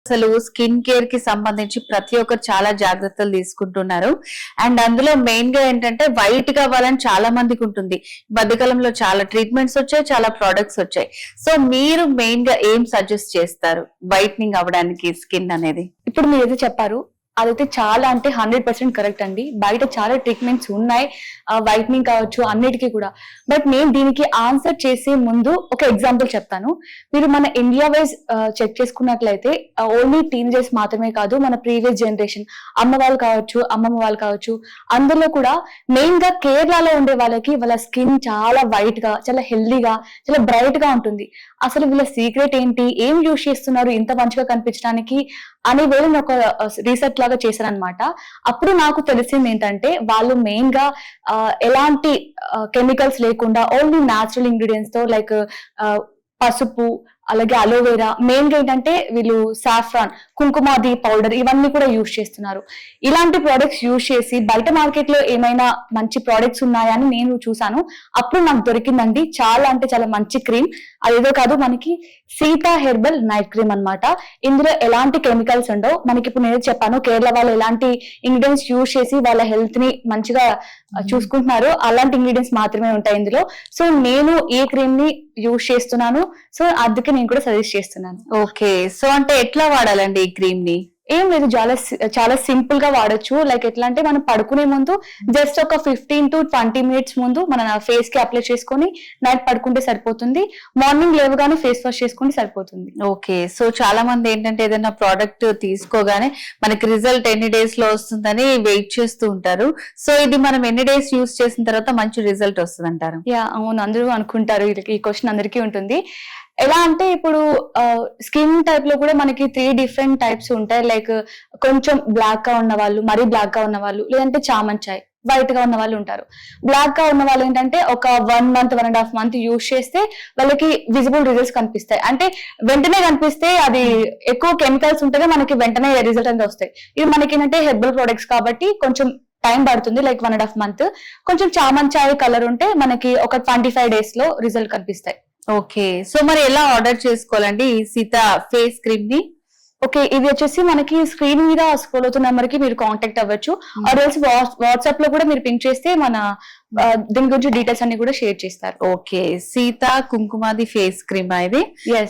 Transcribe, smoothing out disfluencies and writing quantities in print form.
అసలు skin care కి సంబంధించి ప్రతి ఒక్కరు చాలా జాగ్రత్తలు తీసుకుంటున్నారు. అండ్ అందులో మెయిన్ గా ఏంటంటే వైట్ గా అవ్వాలని చాలా మందికి ఉంటుంది. ఈ మధ్యకాలంలో చాలా ట్రీట్మెంట్స్ వచ్చాయి, చాలా ప్రొడక్ట్స్ వచ్చాయి. సో మీరు మెయిన్ గా ఏం సజెస్ట్ చేస్తారు వైట్నింగ్ అవ్వడానికి స్కిన్ అనేది? ఇప్పుడు మీరు ఏదో చెప్పారు అదైతే చాలా అంటే 100% కరెక్ట్ అండి. బయట చాలా ట్రీట్మెంట్స్ ఉన్నాయి, వైట్నింగ్ కావచ్చు అన్నిటికీ కూడా. బట్ నేను దీనికి ఆన్సర్ చేసే ముందు ఒక ఎగ్జాంపుల్ చెప్తాను. మీరు మన ఇండియా వైజ్ చెక్ చేసుకున్నట్లయితే ఓన్లీ టీనేజర్స్ మాత్రమే కాదు, మన ప్రీవియస్ జనరేషన్ అమ్మ వాళ్ళు కావచ్చు, అమ్మమ్మ వాళ్ళు కావచ్చు, అందులో కూడా మెయిన్ గా కేరళలో ఉండే వాళ్ళకి వాళ్ళ స్కిన్ చాలా వైట్ గా, చాలా హెల్దీగా, చాలా బ్రైట్ గా ఉంటుంది. అసలు వీళ్ళ సీక్రెట్ ఏంటి, ఏం యూజ్ చేస్తున్నారు ఇంత మంచిగా కనిపించడానికి అనే వేళ ఒక రీసెర్చ్ లాగా చేశారనమాట. అప్పుడు నాకు తెలిసింది ఏంటంటే వాళ్ళు మెయిన్ గా ఎలాంటి కెమికల్స్ లేకుండా ఓన్లీ న్యాచురల్ ఇంగ్రీడియంట్స్ తో లైక్ పసుపు, అలాగే అలోవెరా, మెయిన్ గా ఏంటంటే వీళ్ళు సాఫ్రాన్, కుంకుమాది పౌడర్ ఇవన్నీ కూడా యూజ్ చేస్తున్నారు. ఇలాంటి ప్రోడక్ట్స్ యూజ్ చేసి బయట మార్కెట్ లో ఏమైనా మంచి ప్రోడక్ట్స్ ఉన్నాయా అని నేను చూసాను. అప్పుడు నాకు దొరికిందండి చాలా అంటే చాలా మంచి క్రీమ్. అదేదో కాదు, మనకి సీతా హెర్బల్ నైట్ క్రీమ్ అన్నమాట. ఇందులో ఎలాంటి కెమికల్స్ ఉండవు. మనకి ఇప్పుడు నేను చెప్పాను కేరళ వాళ్ళు ఎలాంటి ఇంగ్రీడియంట్స్ యూజ్ చేసి వాళ్ళ హెల్త్ ని మంచిగా చూసుకుంటున్నారు, అలాంటి ఇంగ్రీడియంట్స్ మాత్రమే ఉంటాయి ఇందులో. సో నేను ఈ క్రీమ్ ని యూజ్ చేస్తున్నాను. సో అందుకే నేను కూడా సజెస్ట్ చేస్తున్నాను. ఓకే, సో అంటే ఎట్లా వాడాలండి ఈ క్రీమ్ ని? ఏం లేదు, చాలా సింపుల్ గా వాడొచ్చు. లైక్ ఎట్లా అంటే మనం పడుకునే ముందు జస్ట్ ఒక 15 to 20 minutes ముందు మన ఫేస్ కి అప్లై చేసుకొని నైట్ పడుకుంటే సరిపోతుంది. మార్నింగ్ లేవగానే ఫేస్ వాష్ చేసుకుంటే సరిపోతుంది. ఓకే, సో చాలా మంది ఏంటంటే ఏదైనా ప్రోడక్ట్ తీసుకోగానే మనకి రిజల్ట్ ఎన్ని డేస్ లో వస్తుందని వెయిట్ చేస్తూ ఉంటారు. సో ఇది మనం ఎన్ని డేస్ యూస్ చేసిన తర్వాత మంచి రిజల్ట్ వస్తుంది అంటారు? యా అవును, అందరూ అనుకుంటారు. ఈ క్వశ్చన్ అందరికీ ఉంటుంది. ఎలా అంటే ఇప్పుడు స్కిన్ టైప్ లో కూడా మనకి 3 different టైప్స్ ఉంటాయి. లైక్ కొంచెం బ్లాక్ గా ఉన్న వాళ్ళు, మరీ బ్లాక్ గా ఉన్న వాళ్ళు, లేదంటే చామంచాయ్ వైట్ గా ఉన్న వాళ్ళు ఉంటారు. బ్లాక్ గా ఉన్న వాళ్ళు ఏంటంటే ఒక 1 month 1.5 month యూజ్ చేస్తే వాళ్ళకి విజిబుల్ రిజల్ట్స్ కనిపిస్తాయి. అంటే వెంటనే కనిపిస్తే అది ఎక్కువ కెమికల్స్ ఉంటేనే మనకి వెంటనే రిజల్ట్ అనేది వస్తాయి. ఇది మనకి ఏంటంటే హెర్బల్ ప్రొడక్ట్స్ కాబట్టి కొంచెం టైం పడుతుంది, లైక్ 1.5 month. కొంచెం చామంచాయ్ కలర్ ఉంటే మనకి ఒక 25 days లో రిజల్ట్ కనిపిస్తాయి. ఓకే, సో మరి ఎలా ఆర్డర్ చేసుకోవాలండి ఈ సీతా ఫేస్ క్రీమ్ ని? ఓకే, ఇది వచ్చేసి మనకి స్క్రీన్ మీద స్క్రోల్ అవుతున్న నెంబర్ కి మీరు కాంటాక్ట్ అవ్వచ్చు. ఆర్ఎల్స్ వాట్సాప్ లో కూడా మీరు పింక్ చేస్తే మన దీని గురించి డీటెయిల్స్ అన్ని కూడా షేర్ చేస్తారు. Okay, Sita Kumkumadi face cream ఇది. ఎస్.